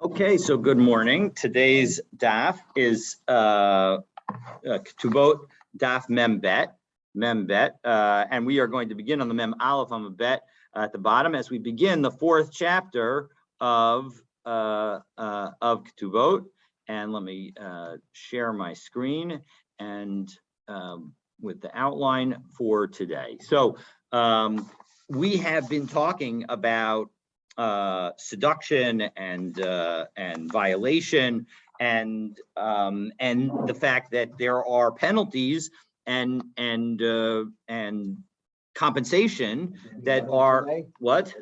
Okay, so good morning. Today's daf is Ketubot daf Membet, and we are going to begin on the Mem Aleph on the bet at the bottom as we begin the fourth chapter of Ketubot. And let me share my screen and with the outline for today. So we have been talking about seduction and violation and the fact that there are penalties and compensation that are what?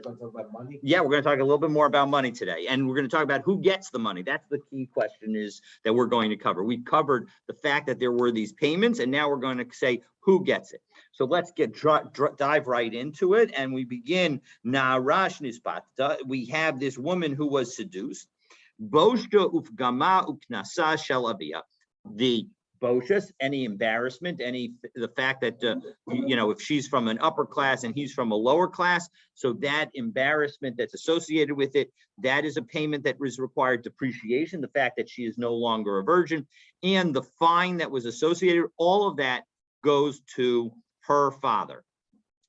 Yeah, we're going to talk a little bit more about money today, and we're going to talk about who gets the money. That's the key question is that we're going to cover. We covered the fact that there were these payments, and now we're going to say who gets it. So let's dive right into it, and we begin. Na'arash nispat. We have this woman who was seduced. Boshta ufgama uknasa shel avia. The boshas, any embarrassment, the fact that if she's from an upper class and he's from a lower class, so that embarrassment that's associated with it, that is a payment that was required. Depreciation, the fact that she is no longer a virgin, and the fine that was associated, all of that goes to her father.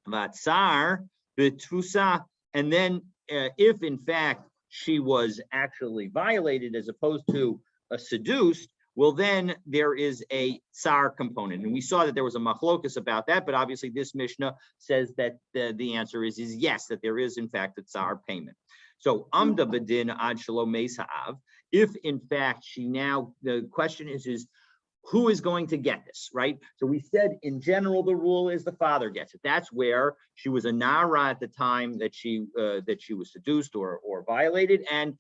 Vatsar b'tfusa, and then if in fact she was actually violated as opposed to seduced, well, then there is a tsar component. And we saw that there was a machlokas about that, but obviously this Mishnah says that the answer is yes, that there is in fact a tsar payment. So amda badin ad shalom meisa'av, if in fact she now, the question is who is going to get this, right? So we said in general the rule is the father gets it. That's where she was a nara at the time that she was seduced or violated, and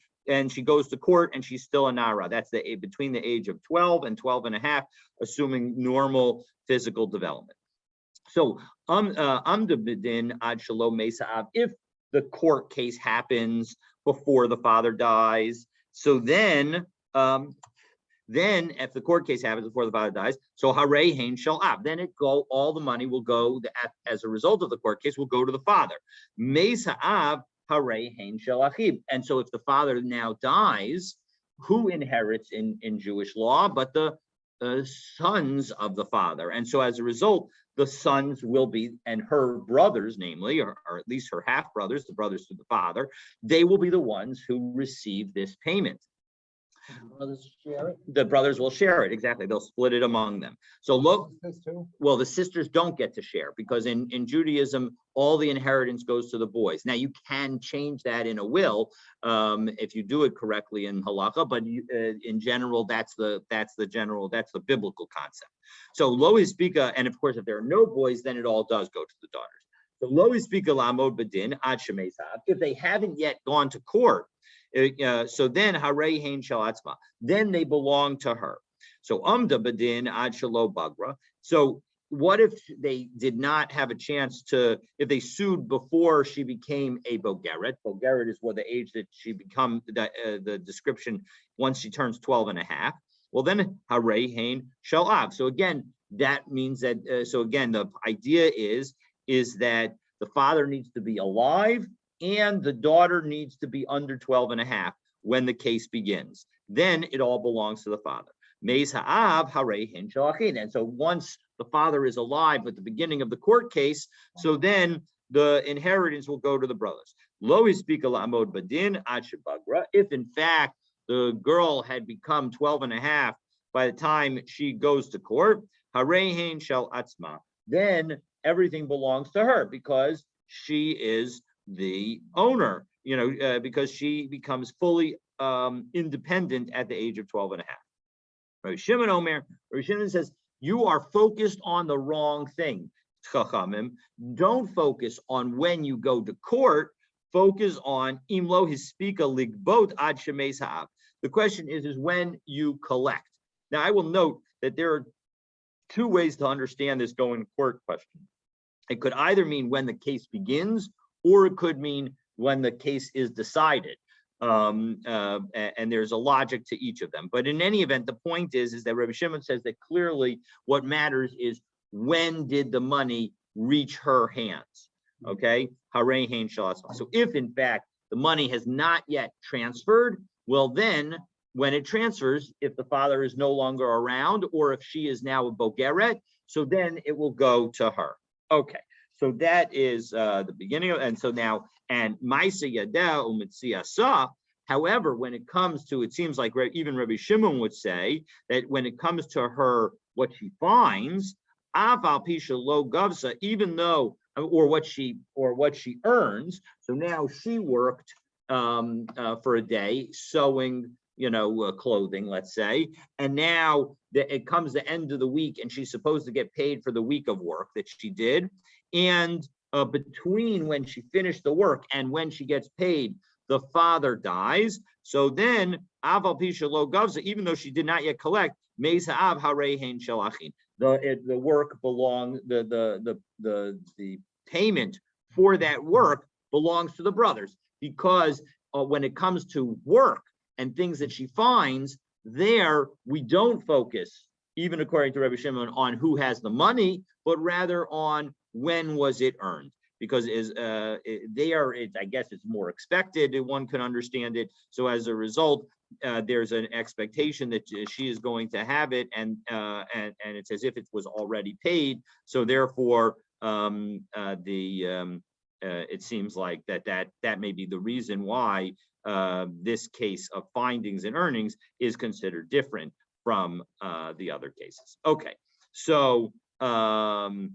she goes to court and she's still a nara. That's between the age of 12 and 12 and a half, assuming normal physical development. So amda bidin ad shalom meisa'av, if the court case happens before the father dies, so then if the court case happens before the father dies, so hare hein shel ab, then all the money will go as a result of the court case will go to the father. Meisa'av hare hein shel achib. And so if the father now dies, who inherits in Jewish law but the sons of the father? And so as a result, the sons will be, and her brothers, namely, or at least her half brothers, the brothers to the father, they will be the ones who receive this payment. The brothers share it? The brothers will share it, exactly. They'll split it among them. So look, well, the sisters don't get to share because in Judaism, all the inheritance goes to the boys. Now you can change that in a will if you do it correctly in halakha, but in general, that's the biblical concept. So lo ispika, and of course, if there are no boys, then it all does go to the daughters. So lo ispika lamod badin ad shemesav, if they haven't yet gone to court. So then harei hein shel atzma, then they belong to her. So amda badin ad shelo bagra. So what if they did not have a chance to, if they sued before she became a bogeret? Bogeret is what the age that she become, the description once she turns 12 and a half. Well, then harei hein shel av. So again, that means that, so again, the idea is that the father needs to be alive and the daughter needs to be under 12 and a half when the case begins. Then it all belongs to the father. Meis ha'av harei hein shel achin. And so once the father is alive at the beginning of the court case, so then the inheritance will go to the brothers. Lo ispika la'amod badin ad shebagra. If in fact the girl had become 12 and a half by the time she goes to court, harei hein shel atzma. Then everything belongs to her because she is the owner, because she becomes fully independent at the age of 12 and a half. Rabbi Shimon Omer, Rabbi Shimon says, you are focused on the wrong thing. Chachamim, don't focus on when you go to court, focus on imlo hispika ligbot ad shemeis ha'av. The question is when you collect. Now I will note that there are two ways to understand this going to court question. It could either mean when the case begins, or it could mean when the case is decided. And there's a logic to each of them. But in any event, the point is that Rabbi Shimon says that clearly what matters is when did the money reach her hands? Okay, harei hein shel atzma. So if in fact the money has not yet transferred, Well, then when it transfers, if the father is no longer around, or if she is now a bogeret, so then it will go to her. Okay, so that is the beginning of, and so now, and Maisa Yada Umitziyasa. However, when it comes to, it seems like even Rabbi Shimon would say that when it comes to her, what she finds, Aval Pisha Lo Gavsa, even though, or what she earns. So now she worked for a day sewing, clothing, let's say, and now it comes the end of the week, and she's supposed to get paid for the week of work that she did. And between when she finished the work and when she gets paid, the father dies. So then, Aval Pisha Lo Gavsa, even though she did not yet collect, Mesa Av Harein Shalachin. The work belongs, the payment for that work belongs to the brothers, because when it comes to work and things that she finds, there we don't focus, even according to Rabbi Shimon, on who has the money, but rather on when was it earned. Because I guess it's more expected, one can understand it. So as a result, there's an expectation that she is going to have it, and it's as if it was already paid. So therefore, it seems like that may be the reason why this case of findings and earnings is considered different from the other cases. Okay, so okay.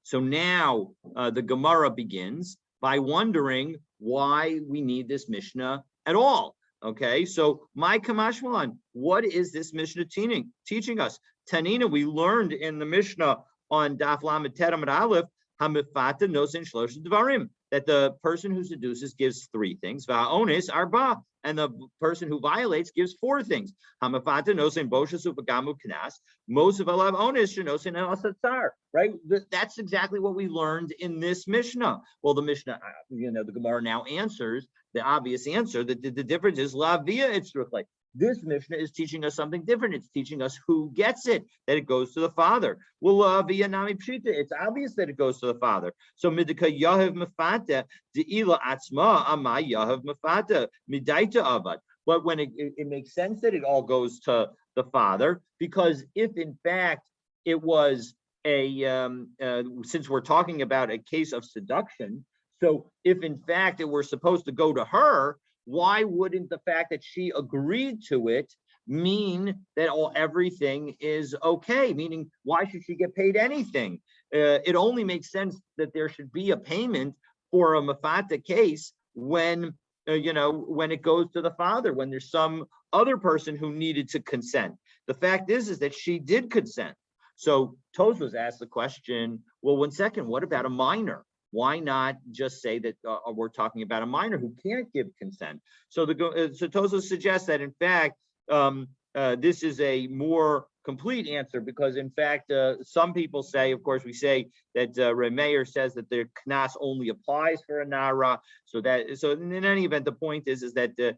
So now the Gemara begins by wondering why we need this Mishnah at all. Okay, so my Kamashmalan, what is this Mishnah teaching us? Tanina, we learned in the Mishnah on Daf Lamed Tet Amud Aleph, Hamifata Nosin Shlosh Dvarim, that the person who seduces gives 3 things, Va'onis Arba, and the person who violates gives 4 things. Hamifata Nosin Boshes Upagamu Knas, Mosav Alav Onis Shenosin El Satzar. Right? That's exactly what we learned in this Mishnah. Well, the Mishnah, the Gemara now answers the obvious answer that the difference is La Via Itzruchle. This Mishnah is teaching us something different. It's teaching us who gets it, that it goes to the father. Well, via Nami Pshita, it's obvious that it goes to the father. So Midika Yahav Mefata, De'ila Atzma, Ama Yahav Mefata, Midaita Avad. But when it makes sense that it all goes to the father, because if in fact it was since we're talking about a case of seduction, so if in fact it were supposed to go to her, why wouldn't the fact that she agreed to it mean that everything is okay? Meaning, why should she get paid anything? It only makes sense that there should be a payment for a mafata case when it goes to the father, when there's some other person who needed to consent. The fact is that she did consent. So Tosfos asked the question, well, 1 second, what about a minor? Why not just say that we're talking about a minor who can't give consent? So Tosfos suggests that in fact this is a more complete answer, because in fact some people say, of course, we say that Remeir says that the knas only applies for a nara. So in any event, the point is that the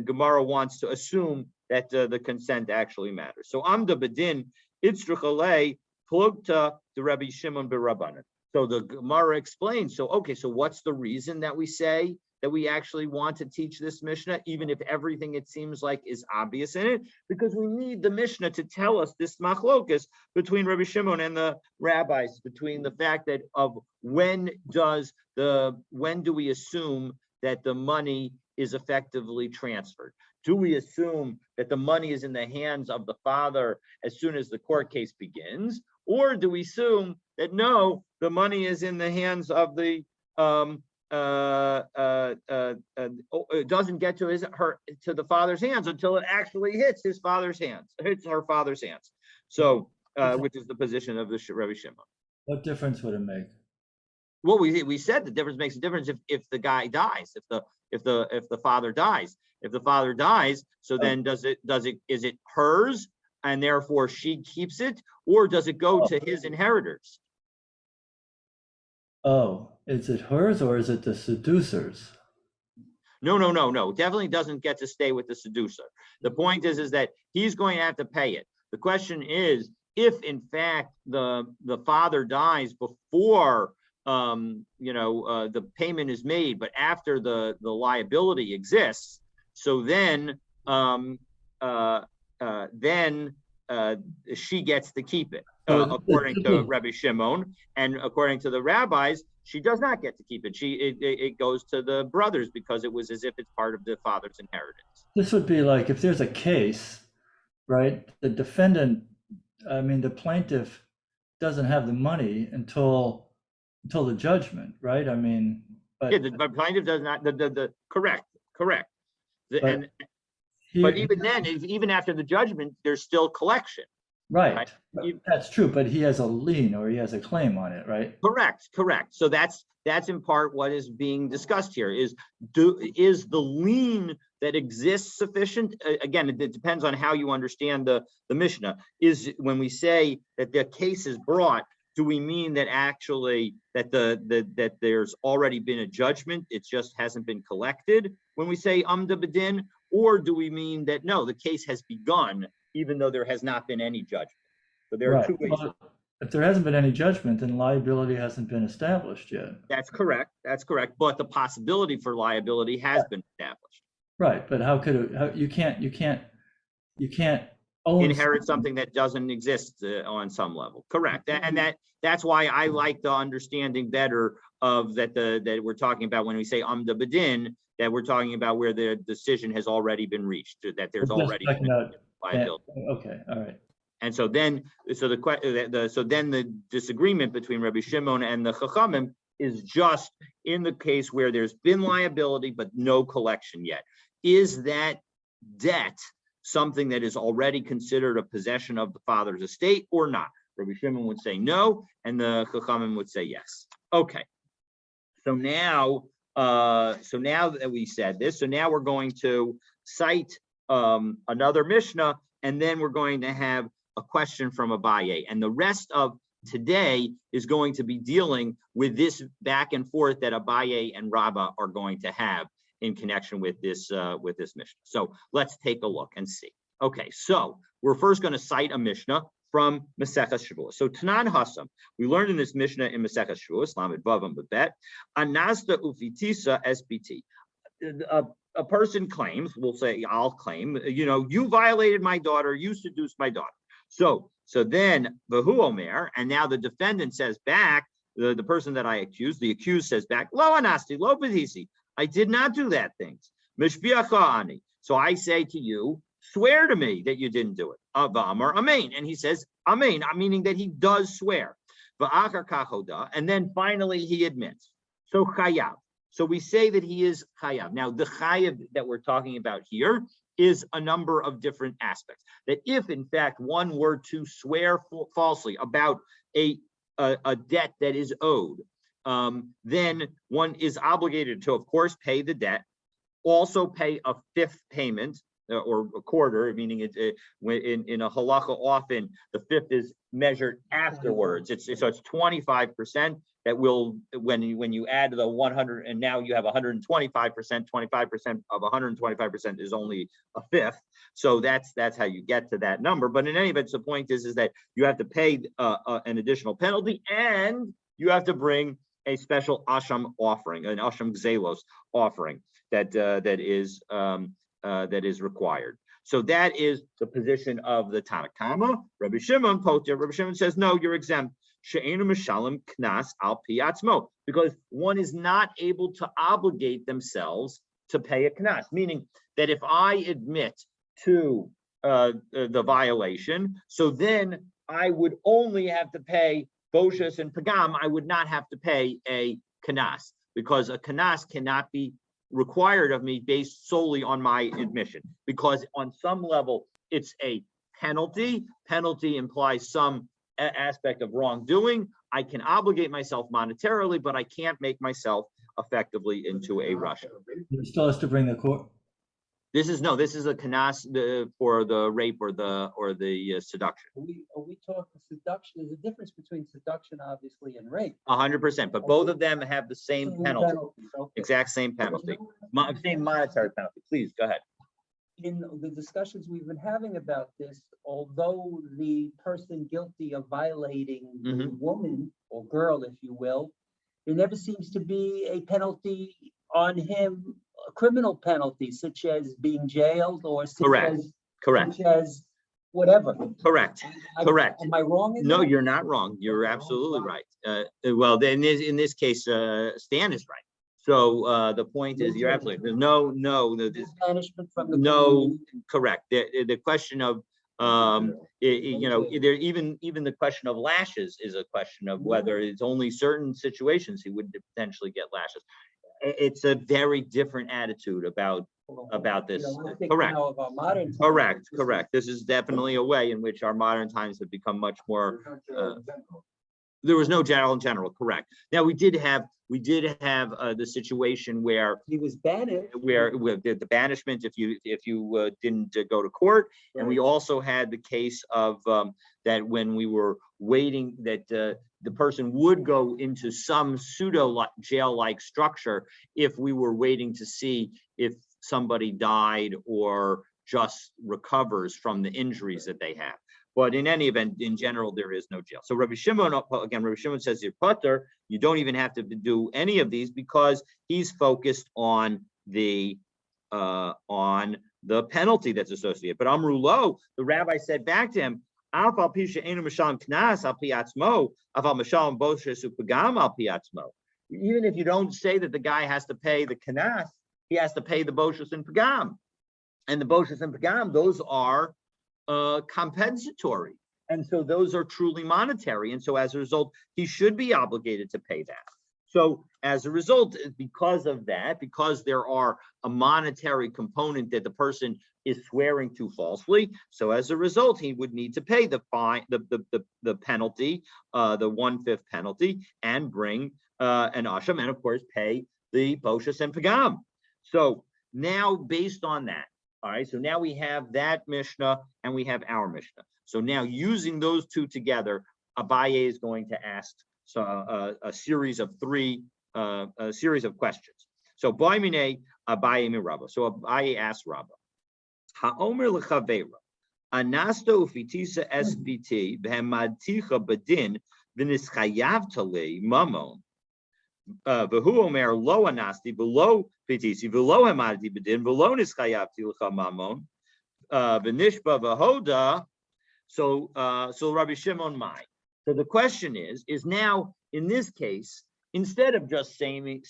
Gemara wants to assume that the consent actually matters. So Amda Bedin Itzruchalei Plugta the Rabbi Shimon B'Rabbanan. So the Gemara explains, so what's the reason that we say that we actually want to teach this Mishnah, even if everything it seems like is obvious in it? Because we need the Mishnah to tell us this machlokas between Rabbi Shimon and the rabbis, between the fact that of when do we assume that the money is effectively transferred? Do we assume that the money is in the hands of the father as soon as the court case begins? Or do we assume that no, the money is in the hands of the it doesn't get to the father's hands until it actually hits her father's hands. So which is the position of the Rabbi Shimon. What difference would it make? Well, we said the difference makes a difference if the guy dies, if the father dies. If the father dies, so then is it hers and therefore she keeps it, or does it go to his inheritors? Oh, is it hers or is it the seducer's? No. Definitely doesn't get to stay with the seducer. The point is that he's going to have to pay it. The question is, if in fact the father dies before the payment is made, but after the liability exists, so then she gets to keep it, according to Rabbi Shimon, and according to the rabbis, she does not get to keep it. It goes to the brothers because it was as if it's part of the father's inheritance. This would be like if there's a case, right? The plaintiff doesn't have the money until the judgment, right? But yeah, the plaintiff does not. Correct. But even then, even after the judgment, there's still collection. Right. That's true, but he has a lien or he has a claim on it, right? Correct. So that's in part what is being discussed here is the lien that exists sufficient? Again, it depends on how you understand the Mishnah. Is when we say that the case is brought, do we mean that actually that that there's already been a judgment, it just hasn't been collected when we say amda b'din, or do we mean that no, the case has begun even though there has not been any judgment? So there are two ways. Well, if there hasn't been any judgment, then liability hasn't been established yet. That's correct. But the possibility for liability has been established. Right, but how could it? You can't inherit something that doesn't exist on some level. Correct, and that's why I like the understanding better of that we're talking about when we say amda b'din, that we're talking about where the decision has already been reached, that there's already been liability. Okay, all right. And so then, the disagreement between Rabbi Shimon and the Chachamim is just in the case where there's been liability but no collection yet. Is that debt something that is already considered a possession of the father's estate or not? Rabbi Shimon would say no, and the Chachamim would say yes. Okay. So now that we said this, so now we're going to cite another Mishnah, and then we're going to have a question from Abaye. And the rest of today is going to be dealing with this back and forth that Abaye and Rabbah are going to have in connection with this Mishnah. So let's take a look and see. Okay, so we're first going to cite a Mishnah from Maseches Shavuos. So Tanan Hassam, we learned in this Mishnah in Maseches Shavuos, Lamed Vavam Babet, Anasta Ufitisa SBT. A person claims, we'll say, I'll claim, you violated my daughter, you seduced my daughter. So then Vahu Omer, and now the defendant says back, the person that I accused, the accused says back, Lo Anasti, Lo Pedisi, I did not do that things. Mishbiacha ani. So I say to you, swear to me that you didn't do it. Amar amen. And he says amen, meaning that he does swear. And then finally he admits. So chayav. So we say that he is chayav. Now the chayav that we're talking about here is a number of different aspects. That if in fact one were to swear falsely about a debt that is owed, then one is obligated to, of course, pay the debt, also pay a fifth payment or a quarter, meaning in a halacha often the fifth is measured afterwards. So it's 25% that will, when you add the 100 and now you have 125%, 25% of 125% is only a fifth. So that's how you get to that number. But in any event, the point is that you have to pay an additional penalty, and you have to bring a special asham offering, an asham gzelos offering that is required. So that is the position of the Tanna Kama. Rabbi Shimon Potir. Rabbi Shimon says, no, you're exempt. She'enu mishalem knas al pi atzmo, because one is not able to obligate themselves to pay a knas. Meaning that if I admit to the violation, so then I would only have to pay Boshas and Pagam. I would not have to pay a knas, because a knas cannot be required of me based solely on my admission, because on some level it's a penalty. Penalty implies some aspect of wrongdoing. I can obligate myself monetarily, but I can't make myself effectively into a Russian. He still has to bring the court. This is a kanas for the rape or the seduction. Are we talking seduction? There's a difference between seduction, obviously, and rape. 100%, but both of them have the same penalty. Okay. Exact same penalty. Same monetary penalty. Please go ahead. In the discussions we've been having about this, although the person guilty of violating the woman or girl, if you will, there never seems to be a penalty on him, a criminal penalty, such as being jailed or such Correct. as, Correct. such as whatever. Correct. Correct. Am I wrong in No, that? you're not wrong. You're absolutely right. Well, then in this case, Stan is right. So the point is, you're absolutely, there's no, there's Banishment from the no, community. correct. The question of, you know, there even the question of lashes is a question of whether it's only certain situations he would potentially get lashes. It's a very different attitude about this. I think Correct. now of our modern times, Correct. Correct. This is definitely a way in which our modern times have become much more. There was no general. Correct. Now we did have the situation where he was banished. where with the banishment if you didn't go to court, and we also had the case of that when we were waiting that the person would go into some pseudo jail-like structure if we were waiting to see if somebody died or just recovers from the injuries that they have. But in any event, in general, there is no jail. So Rabbi Shimon, again, Rabbi Shimon says you're putter, you don't even have to do any of these because he's focused on the penalty that's associated. But Amru Lo, the rabbi said back to him, even if you don't say that the guy has to pay the knas, he has to pay the boshus and pagam. And the boshus and pagam, those are compensatory. And so those are truly monetary. And so as a result, he should be obligated to pay that. So as a result, because of that, because there are a monetary component that the person is swearing to falsely, so as a result, he would need to pay the fine, the penalty, the 1/5 penalty, and bring an asham, and of course pay the boshus and pagam. So now, based on that, all right, so now we have that Mishnah and we have our Mishnah. So now using those two together, Abaye is going to ask a series of questions. So Boimine Abaye mi Rabba. So Abaye asks Rabba, Ha'omer l'chaveira, Anasto ufitisa SBT, Behematicha badin, Vinischayav tale mamon. V'hu omer lo anasti v'lo pitisi v'lo hamadti b'din v'lo nischayavti l'cha mamon v'nishba v'hoda. So Rabbi Shimon Mai. So the question is now in this case, instead of just saying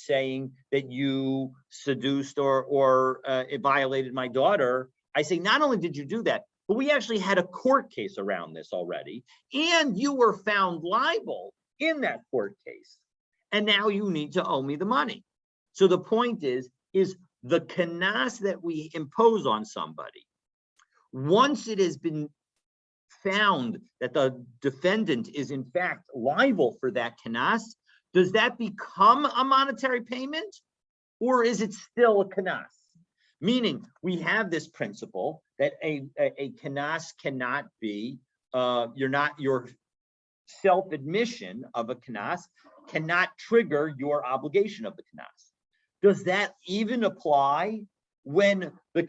that you seduced or it violated my daughter, I say not only did you do that, but we actually had a court case around this already, and you were found liable in that court case. And now you need to owe me the money. So the point is the kanas that we impose on somebody, once it has been found that the defendant is in fact liable for that kanas, does that become a monetary payment, or is it still a kanas? Meaning we have this principle that a kanas cannot be, your self-admission of a kanas cannot trigger your obligation of the kanas. Does that even apply when a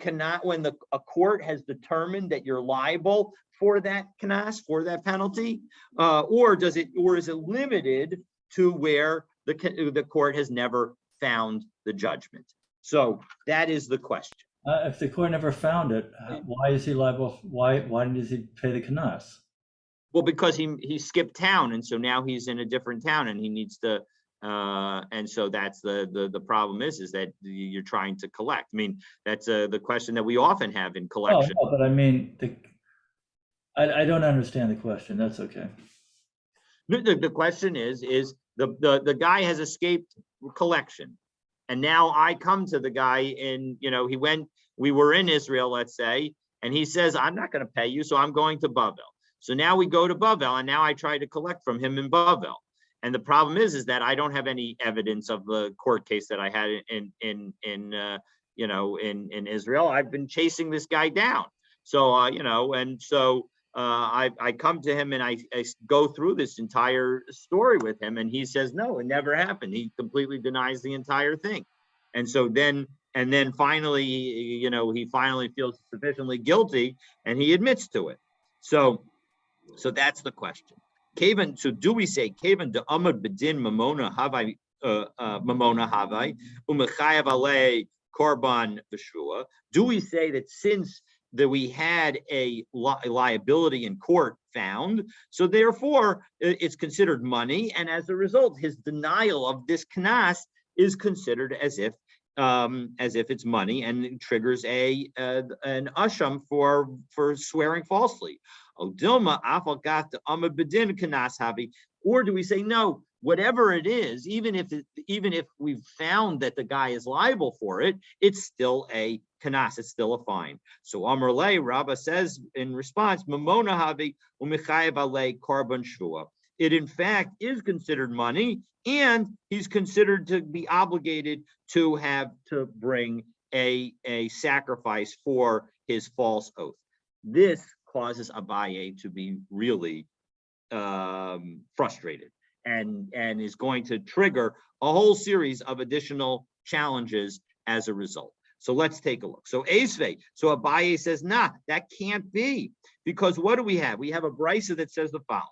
court has determined that you're liable for that kanas, for that penalty, or is it limited to where the court has never found the judgment? So that is the question. If the court never found it, why is he liable? Why does he pay the kanas? Well, because he skipped town, and so now he's in a different town, and he needs to. And so that's the problem is that you're trying to collect. I mean, that's the question that we often have in collection. Oh, no, but I mean, I don't understand the question. That's okay. The question is the guy has escaped collection, and now I come to the guy, and we were in Israel, let's say, and he says, I'm not going to pay you, so I'm going to Bavel. So now we go to Bavel, and now I try to collect from him in Bavel. And the problem is that I don't have any evidence of the court case that I had in Israel. I've been chasing this guy down. So I come to him and I go through this entire story with him, and he says, no, it never happened. He completely denies the entire thing. And so then finally, he finally feels sufficiently guilty and he admits to it. So that's the question. So do we say Kavan de Amad Bedin Mamona Havai mamona havai umechayav alei korban v'shua. Do we say that since that we had a liability in court found, so therefore it's considered money, and as a result, his denial of this knas is considered as if it's money, and it triggers an asham for swearing falsely. Or do we say no? Whatever it is, even if we've found that the guy is liable for it, it's still a kanas, it's still a fine. So Amar Le, Rabbah says in response, Mamona havi u'mechayev alei korban shua. It in fact is considered money, and he's considered to be obligated to bring a sacrifice for his false oath. This causes Abaye to be really frustrated, and is going to trigger a whole series of additional challenges as a result. So let's take a look. So Esvei, so Abaye says, nah, that can't be, because what do we have? We have a brisa that says the following.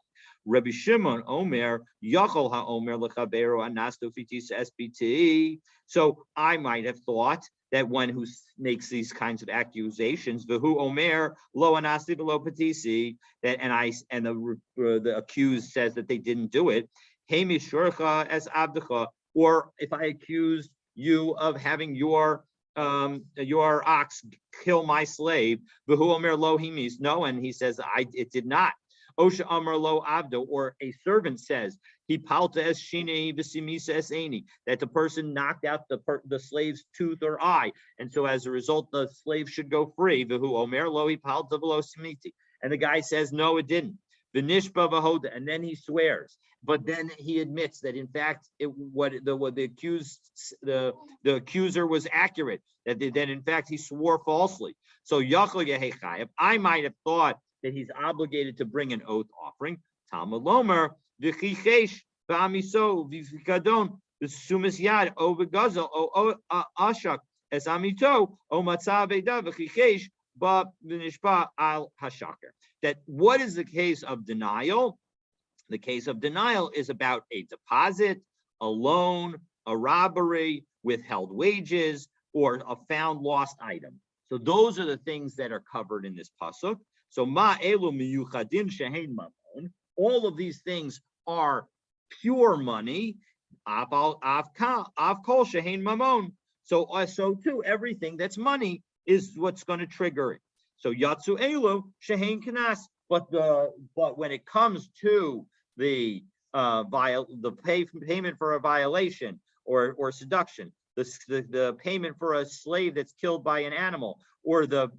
Rabbi Shimon Omer, Yachol HaOmer L'Chavero Anasto Fitis SBT. So I might have thought that one who makes these kinds of accusations, V'hu Omer Lo Anasti V'Lo Patisi, that and the accused says that they didn't do it. Hemi Shurcha as Abdecha, or if I accused you of having your ox kill my slave, V'hu Omer Lo Himis, no, and he says it did not. Osha Amar Lo Avdo, or a servant says, he palta es shine v'simisa es eni, that the person knocked out the slave's tooth or eye, and so as a result, the slave should go free. V'hu Omer Lo hi palta v'lo simiti, and the guy says, no, it didn't. V'nishba v'hoda, and then he swears, but then he admits that in fact the accuser was accurate, that in fact he swore falsely. So Yachol Yehechayev, I might have thought that he's obligated to bring an oath offering. Talmud Lomer v'chichesh v'amiso v'fikadon v'sumis yad o v'gazel o ashak es amito o matzah v'eda v'chichesh v'nishpa al hashaker. That what is the case of denial? The case of denial is about a deposit, a loan, a robbery, withheld wages, or a found lost item. So those are the things that are covered in this pasuk. So ma elu miyuchadin shehein mamon. All of these things are pure money. Av kol shehein mamon. So too, everything that's money is what's going to trigger it. So yatsu elu shehein kanas. But when it comes to the payment for a violation or seduction, the payment for a slave that's killed by an animal, or the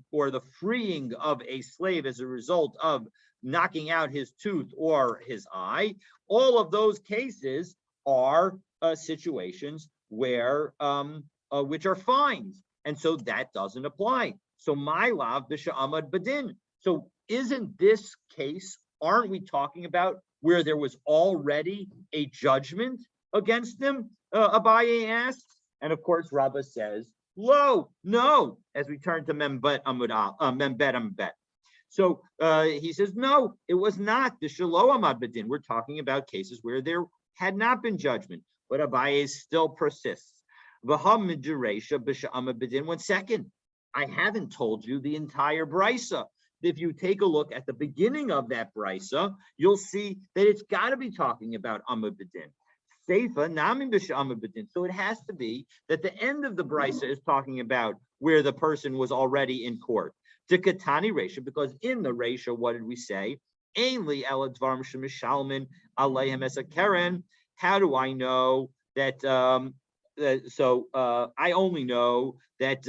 freeing of a slave as a result of knocking out his tooth or his eye, all of those cases are situations where which are fines, and so that doesn't apply. So my lav b'sha'amad badin. So isn't this case? Aren't we talking about where there was already a judgment against him? Abaye asks. And of course, Rabbah says, "Lo, no." As we turn to Membet Amud. So he says, "No, it was not the Shelo Amad Badin." We're talking about cases where there had not been judgment, but Abaye still persists. V'ham miduresha b'sha'amad badin. 1 second, I haven't told you the entire brisa. If you take a look at the beginning of that brisa, you'll see that it's got to be talking about Amud Badin. Seifa nami b'sha'amad badin. So it has to be that the end of the brisa is talking about where the person was already in court. Dekatani Resha, because in the Resha, what did we say? Ainli ela dvarim shemishalmin aleihem es keren. How do I know that? I only know that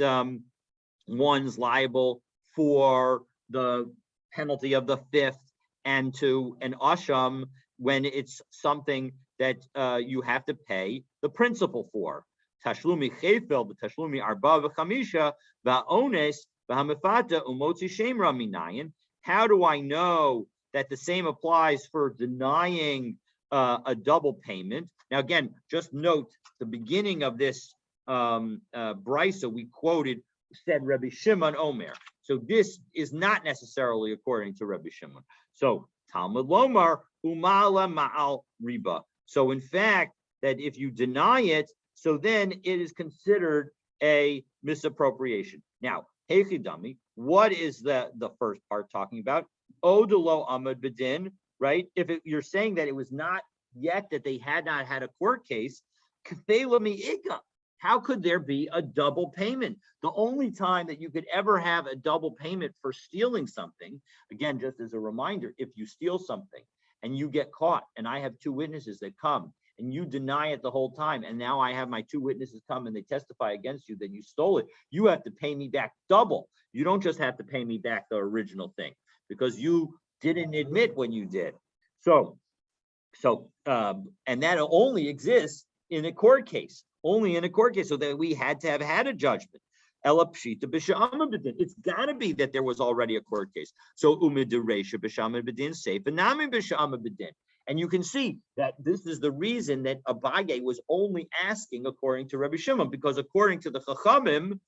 one's liable for the penalty of the fifth and to an asham when it's something that you have to pay the principal for. Tashlumi chefel, tashlumi arba v'chamisha va'ones v'hamifata umotzi shemra minayin. How do I know that the same applies for denying a double payment? Now, again, just note the beginning of this brisa we quoted said Rabbi Shimon Omer. So this is not necessarily according to Rabbi Shimon. So Talmud Lomar umala ma'al riba. So in fact, that if you deny it, so then it is considered a misappropriation. Now, Hechidami, what is the first part talking about? Odelo Amad Bedin, right? If you're saying that it was not yet, that they had not had a court case, how could there be a double payment? The only time that you could ever have a double payment for stealing something, again, just as a reminder, if you steal something and you get caught, and I have two witnesses that come, and you deny it the whole time, and now I have my two witnesses come and they testify against you that you stole it, you have to pay me back double. You don't just have to pay me back the original thing, because you didn't admit when you did. And that only exists in a court case, so that we had to have had a judgment. It's got to be that there was already a court case. So and you can see that this is the reason that Abaye was only asking according to Rabbi Shimon, because according to the Chachamim,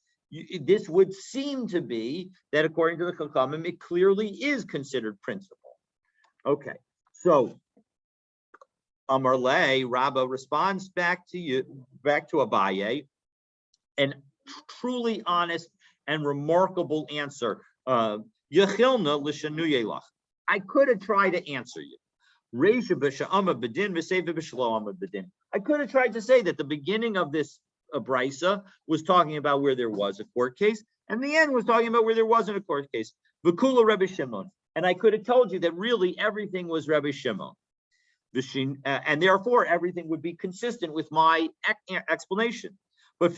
this would seem to be that according to the Chachamim, it clearly is considered principle. Okay, so Amar Le, Rabbah responds back to Abaye, an truly honest and remarkable answer. Yechilna l'shanuyelach. I could have tried to answer you. I could have tried to say that the beginning of this brisa was talking about where there was a court case, and the end was talking about where there wasn't a court case. V'kula Rabbi Shimon, and I could have told you that really everything was Rabbi Shimon, and therefore everything would be consistent with my explanation. But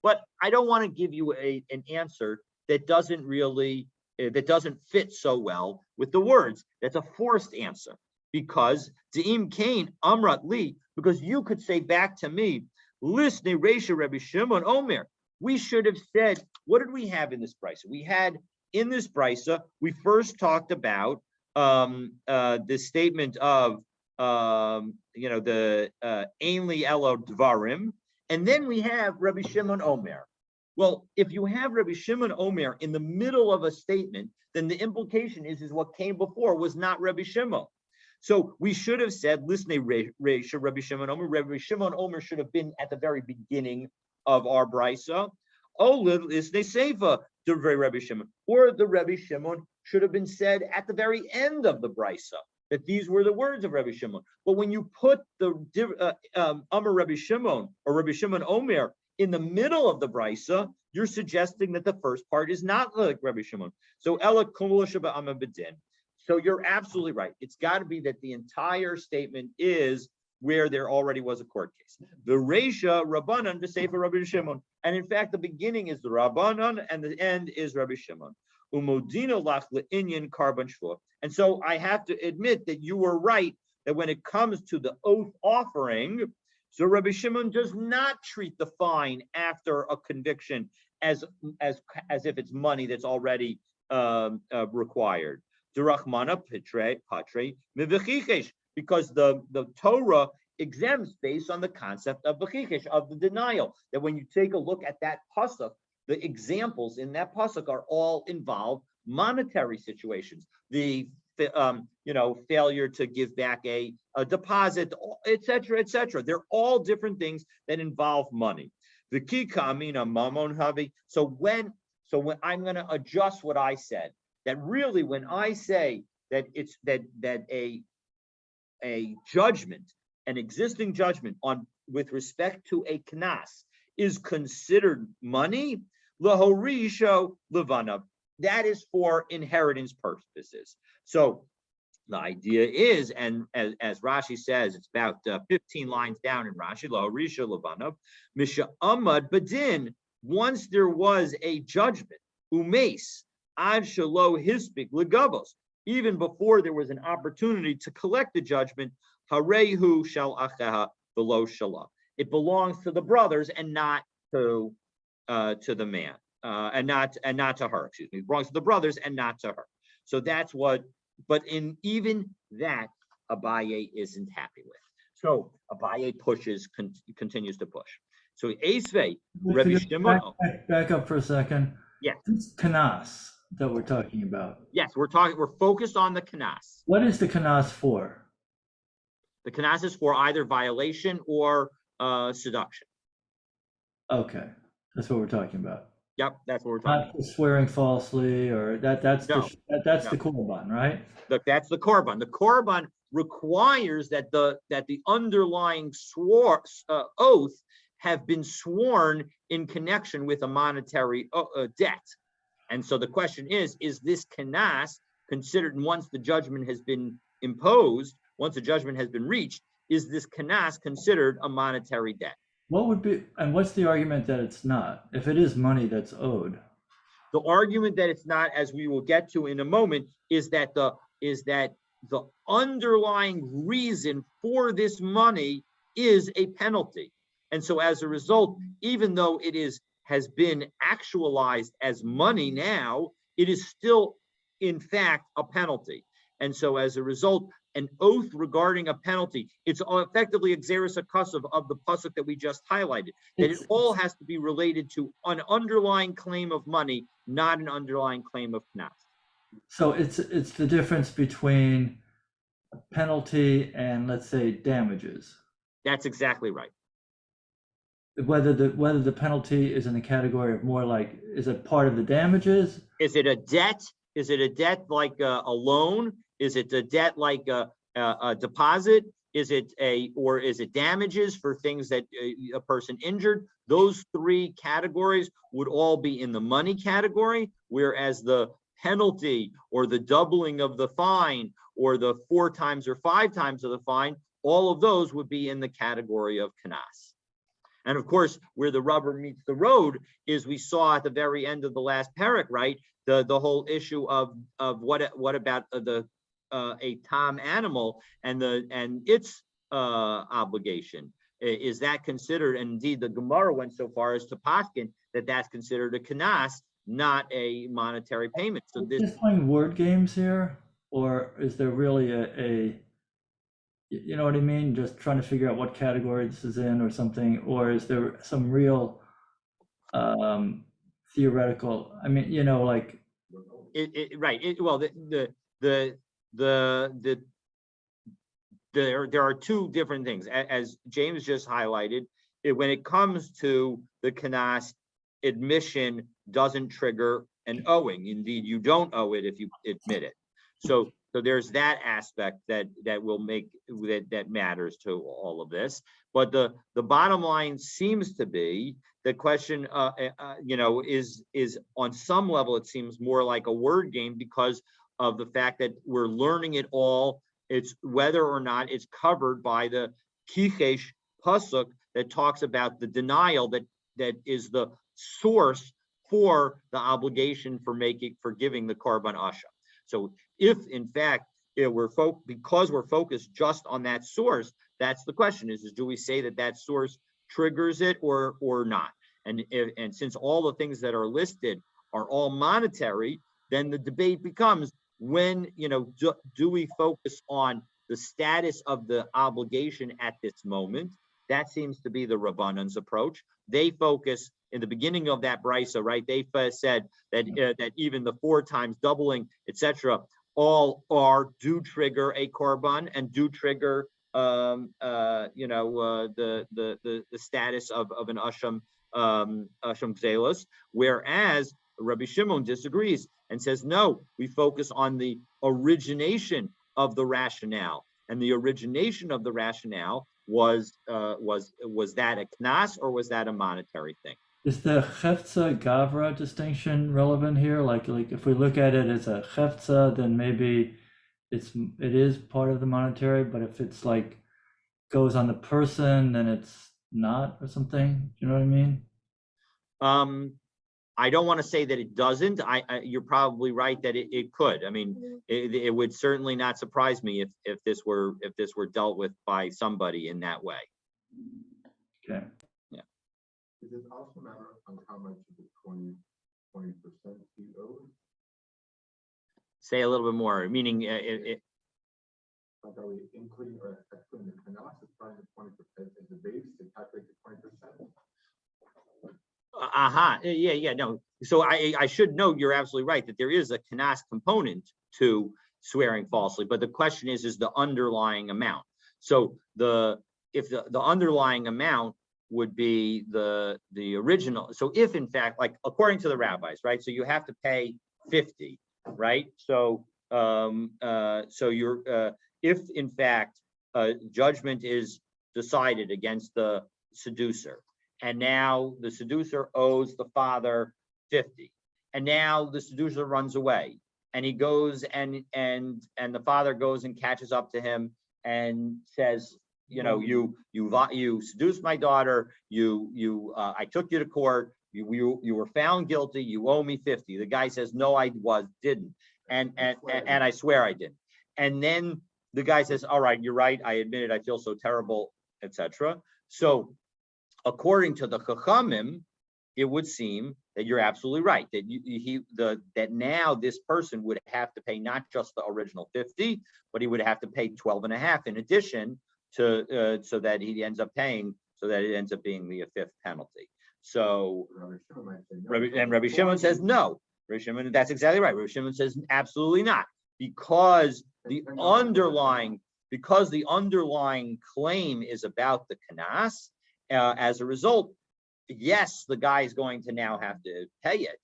but I don't want to give you an answer that doesn't really that doesn't fit so well with the words. That's a forced answer, because De'im Kain Amrat Li, because you could say back to me, Listen, Reisha Rabbi Shimon Omer. We should have said, what did we have in this brisa? We had in this brisa, we first talked about the statement of the Ainli Elo Dvarim, and then we have Rabbi Shimon Omer. Well, if you have Rabbi Shimon Omer in the middle of a statement, then the implication is what came before was not Rabbi Shimon. So we should have said, listen, Reisha Rabbi Shimon Omer. Rabbi Shimon Omer should have been at the very beginning of our brisa. Oh, is they seifa the Rabbi Shimon, or the Rabbi Shimon should have been said at the very end of the brisa, that these were the words of Rabbi Shimon. But when you put the Amar Rabbi Shimon or Rabbi Shimon Omer in the middle of the brisa, you're suggesting that the first part is not like Rabbi Shimon. So Ela Kumula Shaba Amar Bedin. So you're absolutely right. It's got to be that the entire statement is where there already was a court case. The Reisha Rabbanan, the Sefer Rabbi Shimon, and in fact the beginning is the Rabbanan and the end is Rabbi Shimon. Umodino lach le'inyan karban shvua. And so I have to admit that you were right that when it comes to the oath offering, so Rabbi Shimon does not treat the fine after a conviction as if it's money that's already required. Derachmana patre mivechichesh, because the Torah exempts based on the concept of bechichesh, of the denial. That when you take a look at that pasuk, the examples in that pasuk are all involve monetary situations. The failure to give back a deposit, etc., etc. They're all different things that involve money. The key kamina mamon havi. So when I'm going to adjust what I said, that really when I say that it's that a judgment, an existing judgment with respect to a knas is considered money, lahorisho levanav. That is for inheritance purposes. So the idea is, and as Rashi says, it's about 15 lines down in Rashi, lahorisho levanav, misha amad badin. Once there was a judgment, umes ad shalo hispik legavos, even before there was an opportunity to collect the judgment, harehu shal acheha below shala. It belongs to the brothers and not to the man, and not to her. Excuse me. It belongs to the brothers and not to her. So that's what. But in even that, Abaye isn't happy with. So Abaye continues to push. So Esvei, Rabbi Shimon. Back up for a second. Yes. This kanas that we're talking about. Yes, we're focused on the kanas. What is the kanas for? The knas is for either violation or seduction. Okay, that's what we're talking about. Yep, that's what we're talking Not about. the swearing falsely, or that's No, that's no. the korban, right? Look, that's the korban. The korban requires that the underlying oath have been sworn in connection with a monetary debt. And so the question is this knas considered, and once the judgment has been imposed, once the judgment has been reached, is this knas considered a monetary debt? What would be, and what's the argument that it's not, if it is money that's owed? The argument that it's not, as we will get to in a moment, is that the underlying reason for this money is a penalty. And so as a result, even though it has been actualized as money now, it is still in fact a penalty. And so as a result, an oath regarding a penalty, it's effectively exeris akasuv of the pasuk that we just highlighted, that it all has to be related to an underlying claim of money, not an underlying claim of knas. So it's the difference between a penalty and, let's say, damages. That's exactly right. Whether the penalty is in the category of more like, is it part of the damages? Is it a debt? Is it a debt like a loan? Is it a debt like a deposit? Is it damages for things that a person injured? Those three categories would all be in the money category, whereas the penalty or the doubling of the fine or the 4 times or 5 times of the fine, all of those would be in the category of knas. And of course, where the rubber meets the road is we saw at the very end of the last parak, right? The whole issue of what about a tom animal and its obligation. Is that considered? And indeed, the Gemara went so far as to paskin that that's considered a knas, not a monetary payment. So this Just playing word games here, or is there really a you know what I mean? Just trying to figure out what category this is in or something, or is there some real theoretical? I mean, like right. There are two different things, as James just highlighted. When it comes to the knas, admission doesn't trigger an owing. Indeed, you don't owe it if you admit it. So there's that aspect that will make that matters to all of this. But the bottom line seems to be the question, is on some level it seems more like a word game because of the fact that we're learning it all. It's whether or not it's covered by the kichesh pasuk that talks about the denial that is the source for the obligation for giving the korban asha. So if in fact because we're focused just on that source, that's the question: is do we say that source triggers it or not? And since all the things that are listed are all monetary, then the debate becomes when do we focus on the status of the obligation at this moment? That seems to be the Rabbanan's approach. They focus in the beginning of that brisa, right? They said that even the 4 times doubling, etc., all do trigger a korban and do trigger the status of an asham gzelos, whereas Rabbi Shimon disagrees and says no, we focus on the origination of the rationale, and the origination of the rationale was that a knas or was that a monetary thing? Is the Hefza Gavra distinction relevant here? Like if we look at it as a Hefza, then maybe it is part of the monetary, but if it's like goes on the person, then it's not, or something. You know what I mean? I don't want to say that it doesn't. You're probably right that it could. I mean, it would certainly not surprise me if this were dealt with by somebody in that way. Okay. Does it also matter on how much of the 20% he owes? Say a little bit more, meaning like are we including or excluding the knas as part of the 20% as the base to calculate the 20%? No. So I should note, you're absolutely right that there is a knas component to swearing falsely, but the question is the underlying amount. So if the underlying amount would be the original. So if in fact, like according to the rabbis, right? So you have to pay 50, right? So if in fact judgment is decided against the seducer, and now the seducer owes the father 50, and now the seducer runs away, and he goes and the father goes and catches up to him and says, you seduced my daughter, I took you to court, you were found guilty, you owe me 50. The guy says, no, I didn't, and I swear I didn't. And then the guy says, all right, you're right, I admit it, I feel so terrible, etc. So according to the Chachamim, it would seem that you're absolutely right, that that now this person would have to pay not just the original 50, but he would have to pay 12.5 in addition to so that he ends up paying, so that it ends up being the fifth penalty. So Rabbi Shimon says no. Rabbi Shimon, that's exactly right. Rabbi Shimon says absolutely not, because the underlying claim is about the kanas. As a result, yes, the guy is going to now have to pay it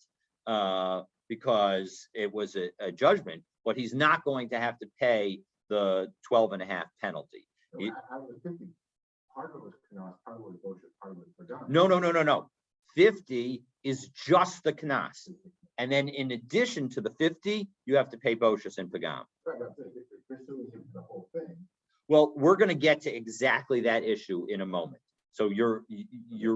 because it was a judgment, but he's not going to have to pay the 12.5 penalty. No. 50 is just the knas, and then in addition to the 50, you have to pay boshus and pagam. Well, we're going to get to exactly that issue in a moment. So you're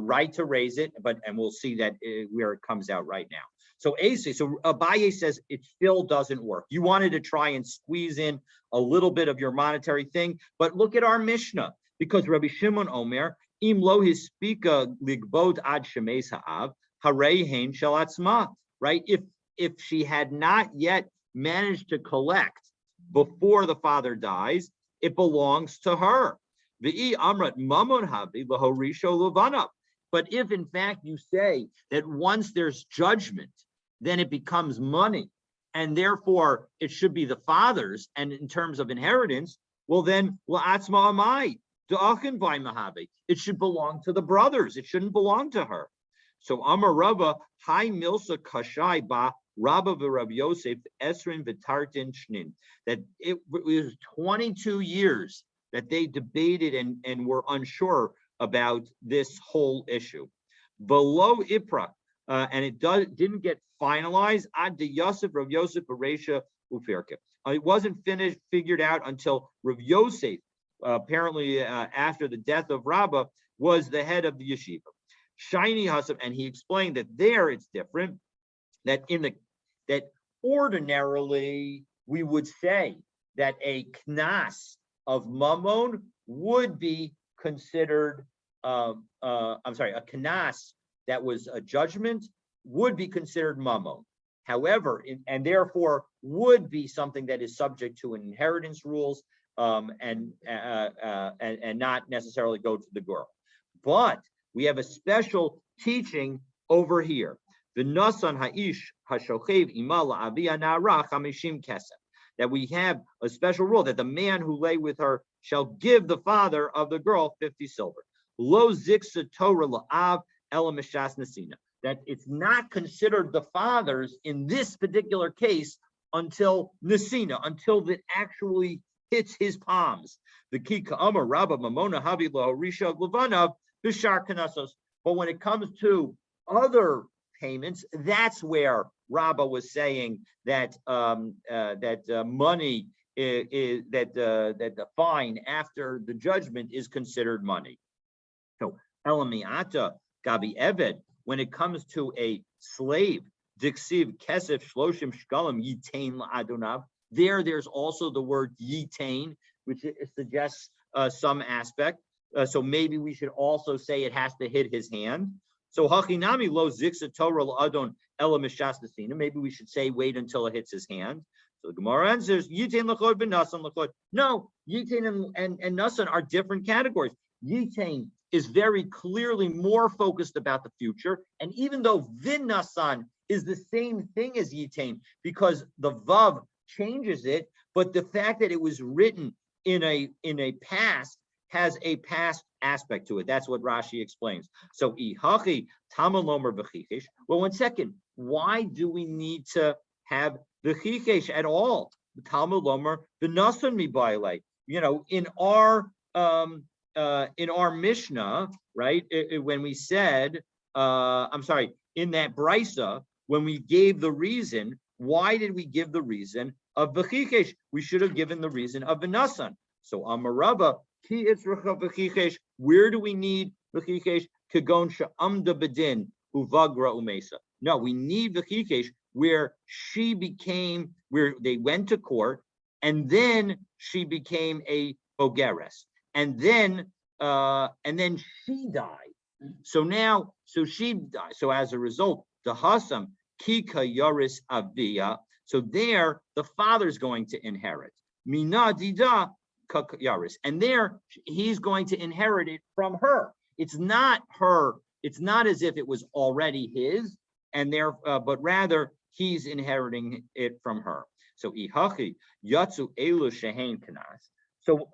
right to raise it, and we'll see that where it comes out right now. So Abaye says it still doesn't work. You wanted to try and squeeze in a little bit of your monetary thing, but look at our Mishnah, because Rabbi Shimon Omer, im lo hispika ligbod ad shemes ha'av, harei hein shel atzma, right? If she had not yet managed to collect before the father dies, it belongs to her. But if in fact you say that once there's judgment, then it becomes money, and therefore it should be the father's, and in terms of inheritance, well then, it should belong to the brothers. It shouldn't belong to her. So Amar Rava, Hai Milsa Kashai Ba Rabba v'Rav Yosef Esrin v'Tartin Shnin, that it was 22 years that they debated and were unsure about this whole issue. Below Ipra, and it didn't get finalized. Ad de Yosef Rav Yosef Bereisha Uferke. It wasn't figured out until Rav Yosef, apparently after the death of Rabbah, was the head of the yeshiva. Shiny Hasab, and he explained that there it's different. That ordinarily we would say that a knas of mammon would be considered. A knas that was a judgment would be considered mammon. However, and therefore would be something that is subject to inheritance rules and not necessarily go to the girl. But we have a special teaching over here. The nasan ha'ish hashochev imala avia na'ara chamishim kesef. That we have a special rule that the man who lay with her shall give the father of the girl 50 silver. Lo ziksa Torah la'av ela mishas nasina. That it's not considered the father's in this particular case until nasina, until it actually hits his palms. The ki ka'amar rabba mamona havi lo risha levanav b'shar kanasos. But when it comes to other payments, that's where Rabbah was saying that money is that the fine after the judgment is considered money. So elamiata gabi eved, when it comes to a slave, diksiv kesef shloshim shkalim yitain la'adonav. There's also the word yitain, which suggests some aspect. So maybe we should also say it has to hit his hand. So hachinami lo ziksa Torah la'adon ela mishas nasina. Maybe we should say wait until it hits his hand. So the Gemara answers yitain lachod v'nasan lachod. No, yitain and nasan are different categories. Yitain is very clearly more focused about the future, and even though v'nasan is the same thing as yitain because the vav changes it, but the fact that it was written in a past has a past aspect to it. That's what Rashi explains. So ihachi tamalomer v'chichesh. Well, 1 second. Why do we need to have the chichesh at all? Tamalomer v'nasan mibayle. In our Mishnah, right? When we said, I'm sorry, in that brisa, when we gave the reason, why did we give the reason of v'chichesh? We should have given the reason of v'nasan. So Amarava, ki itzracha v'chichesh. Where do we need v'chichesh? Kagon sha'amda bedin uvagra umesa. No, we need v'chichesh where where they went to court, and then she became a bogeres, and then she died. So she died. So as a result, the hasam kika yaris avia. So there, the father's going to inherit. Mina dida yaris, and there he's going to inherit it from her. It's not her. It's not as if it was already his, and there, but rather he's inheriting it from her. So ihachi yatsu elu shehen kanas. So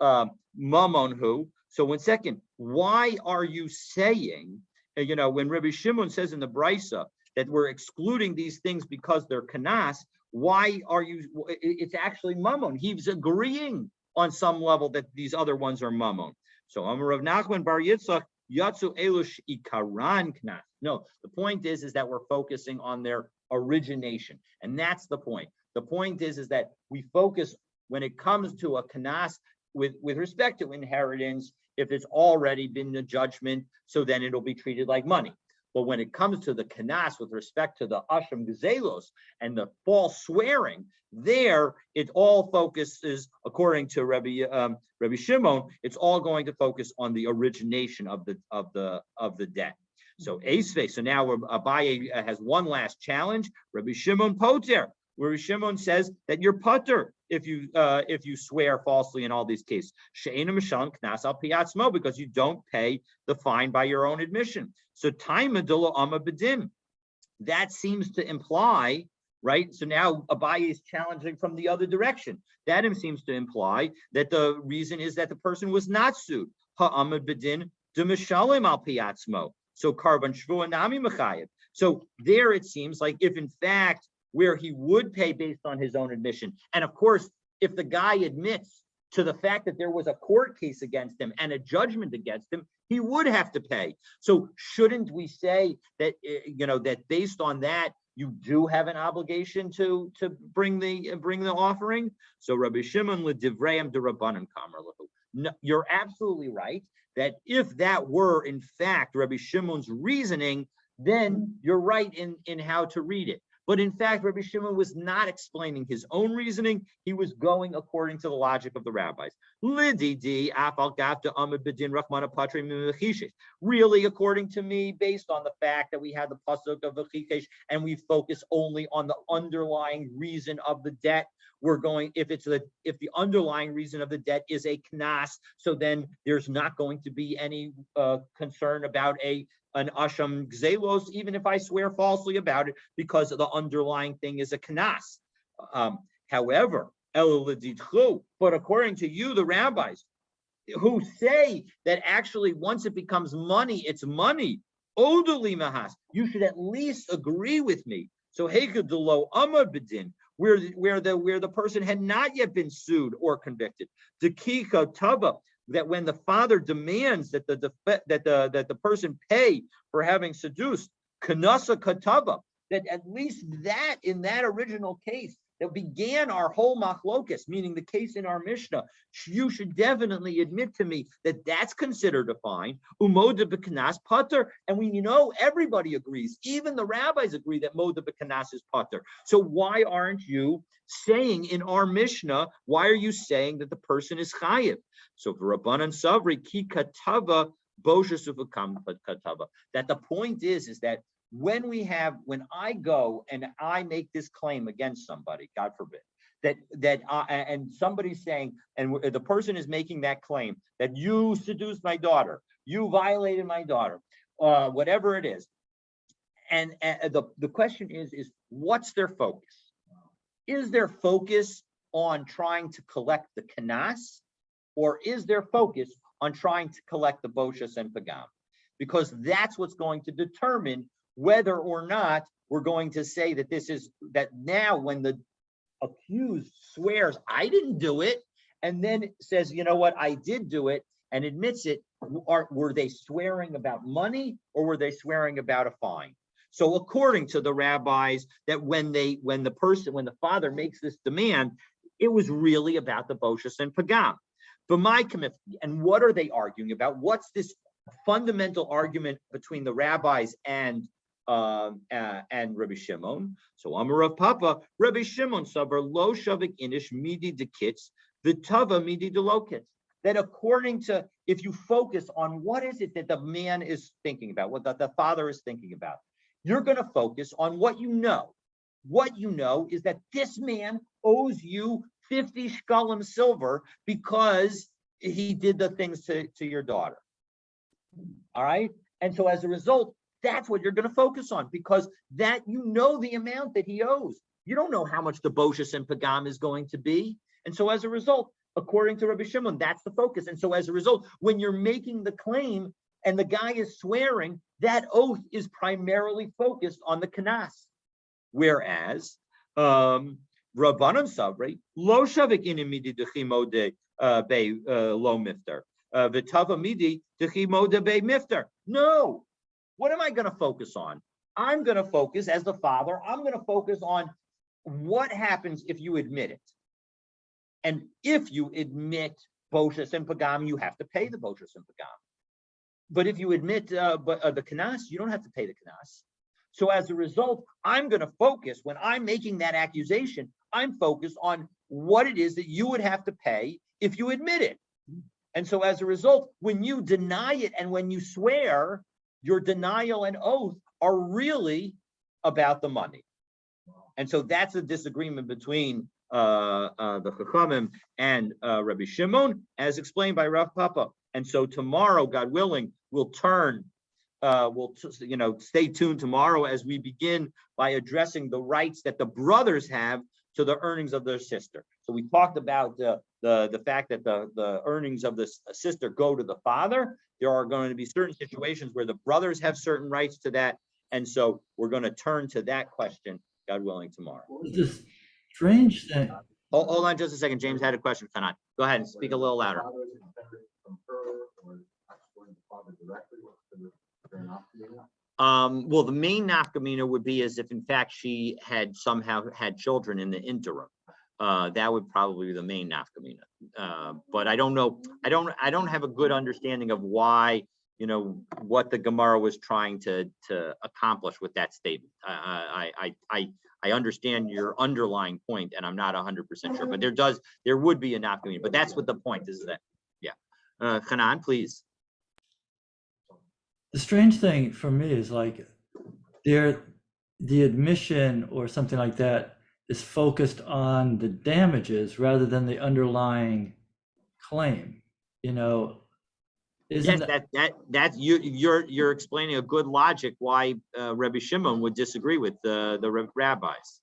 mamon who. So 1 second. Why are you saying, when Rabbi Shimon says in the brisa that we're excluding these things because they're kanas? Why are you? It's actually mamon. He's agreeing on some level that these other ones are mamon. So Amar Rav Nachman bar Yitzchak yatsu elush ikaran knas. No, the point is that we're focusing on their origination, and that's the point. The point is that we focus when it comes to a kanas with respect to inheritance. If it's already been the judgment, so then it'll be treated like money. But when it comes to the kanas with respect to the asham gezelos and the false swearing, there it all focuses, according to Rabbi Shimon, it's all going to focus on the origination of the debt. So Esve, so now Abaye has one last challenge. Rabbi Shimon poter. Where Shimon says that you're putter if you swear falsely in all these cases. Because you don't pay the fine by your own admission. So that seems to imply, right? So now Abaye is challenging from the other direction. That seems to imply that the reason is that the person was not sued. So karban shvua nami mechayev. So there it seems like if in fact where he would pay based on his own admission. And of course, if the guy admits to the fact that there was a court case against him and a judgment against him, he would have to pay. So shouldn't we say that, that based on that, you do have an obligation to bring the offering? So Rabbi Shimon l'divrayim d'Rabbanan kamar lahu. No, you're absolutely right that if that were in fact Rabbi Shimon's reasoning, then you're right in how to read it. But in fact, Rabbi Shimon was not explaining his own reasoning. He was going according to the logic of the rabbis. Really, according to me, based on the fact that we had the pasuk of v'chikesh and we focus only on the underlying reason of the debt, we're going, if the underlying reason of the debt is a knas, so then there's not going to be any concern about an asham gzelos, even if I swear falsely about it, because the underlying thing is a knas. However, but according to you, the rabbis, who say that actually once it becomes money, it's money, oduli mahas, you should at least agree with me. So hekadelo amar bedin, where the person had not yet been sued or convicted. Dekika tava, that when the father demands that the person pay for having seduced, kanasa katava, that at least that in that original case that began our whole machlokas, meaning the case in our Mishnah, you should definitely admit to me that that's considered a fine. Umoda b'kanas pater, and everybody agrees, even the rabbis agree that moda b'kanas is pater. So why aren't you saying in our Mishnah? Why are you saying that the person is chayiv? So for Rabbanan Savri ki katava boshes uvakam katava. That the point is that when I go and I make this claim against somebody, God forbid, and somebody's saying, and the person is making that claim that you seduced my daughter, you violated my daughter, whatever it is, and the question is what's their focus? Is their focus on trying to collect the kanas, or is their focus on trying to collect the Boshas and Pagam? Because that's what's going to determine whether or not we're going to say that that now when the accused swears, I didn't do it, and then says, you know what, I did do it, and admits it, were they swearing about money or were they swearing about a fine? So according to the rabbis, that when the father makes this demand, it was really about the Boshas and Pagam. But my commitment, and what are they arguing about? What's this fundamental argument between the rabbis and Rabbi Shimon? So Amar Rav Papa, Rabbi Shimon sabar lo shavik inish midi de kits, v'tava midi de lo kits. That according to, if you focus on what is it that the man is thinking about, what the father is thinking about, you're going to focus on what you know. What you know is that this man owes you 50 shkalim silver because he did the things to your daughter. All right. And so as a result, that's what you're going to focus on, because that you know the amount that he owes. You don't know how much the Boshas and Pagam is going to be. And so as a result, according to Rabbi Shimon, that's the focus. And so as a result, when you're making the claim and the guy is swearing, that oath is primarily focused on the kanas. Whereas Rabbanan Savri, lo shavik inimidi dechimode be lo mifter, v'tava midi dechimode be mifter. No. What am I going to focus on? I'm going to focus, as the father, I'm going to focus on what happens if you admit it. And if you admit Boshas and Pagam, you have to pay the Boshas and Pagam. But if you admit the Kanas, you don't have to pay the Kanas. So as a result, I'm going to focus, when I'm making that accusation, I'm focused on what it is that you would have to pay if you admit it. And so as a result, when you deny it and when you swear, your denial and oath are really about the money. And so that's a disagreement between the Chachamim and Rabbi Shimon, as explained by Rav Papa. And so tomorrow, God willing, we'll turn, stay tuned tomorrow as we begin by addressing the rights that the brothers have to the earnings of their sister. So we talked about the fact that the earnings of the sister go to the father. There are going to be certain situations where the brothers have certain rights to that. And so we're going to turn to that question, God willing, tomorrow. This strange thing. Hold on just a second. James had a question. Kanan, go ahead and speak a little louder. Well, the main nafkamina would be as if, in fact, she had somehow had children in the interim. That would probably be the main nafkamina. But I don't know. I don't have a good understanding of why, what the Gemara was trying to accomplish with that statement. I understand your underlying point, and I'm not 100% sure. But there would be a nafkamina. But that's what the point is. That, yeah. Hanan, please. The strange thing for me is like the admission or something like that is focused on the damages rather than the underlying claim. Isn't that's you're explaining a good logic why Rabbi Shimon would disagree with the rabbis,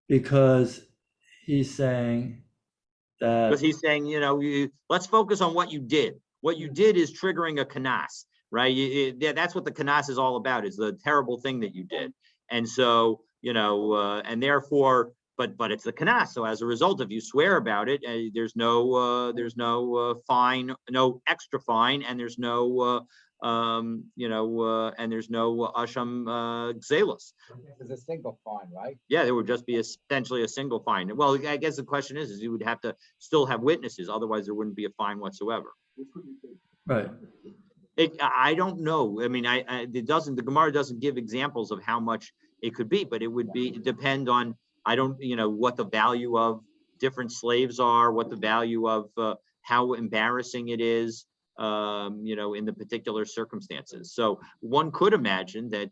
because he's saying that let's focus on what you did. What you did is triggering a kanas, right? That's what the kanas is all about, is the terrible thing that you did. And so, and therefore, but it's the kanas. So as a result, if you swear about it, there's no fine, no extra fine, and there's no and there's no asham gzelos. It's a single fine, right? Yeah, there would just be essentially a single fine. Well, I guess the question is you would have to still have witnesses, otherwise there wouldn't be a fine whatsoever. right. I don't know. I mean, the Gemara doesn't give examples of how much it could be, but it would depend on, what the value of different slaves are, what the value of how embarrassing it is, in the particular circumstances. So one could imagine that,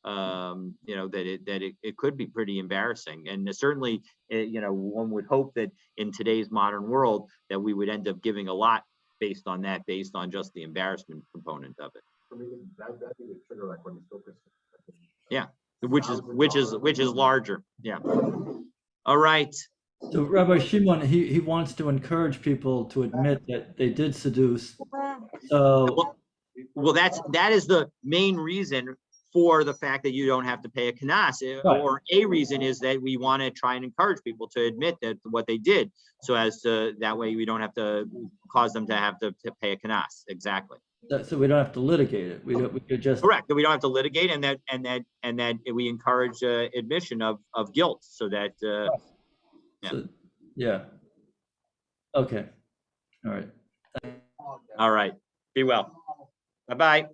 that it could be pretty embarrassing. And certainly, one would hope that in today's modern world that we would end up giving a lot based on just the embarrassment component of it. Yeah, which is larger. Yeah. All right. So Rabbi Shimon, he wants to encourage people to admit that they did seduce. So, Well, that is the main reason for the fact that you don't have to pay a kanas, Right. or a reason is that we want to try and encourage people to admit that what they did, so as to that way we don't have to cause them to have to pay a kanas. Exactly. so we don't have to litigate it. We could just. Correct. That we don't have to litigate, and that we encourage admission of guilt, so that yeah. So, yeah. Okay. All right. All right. Be well. Bye bye.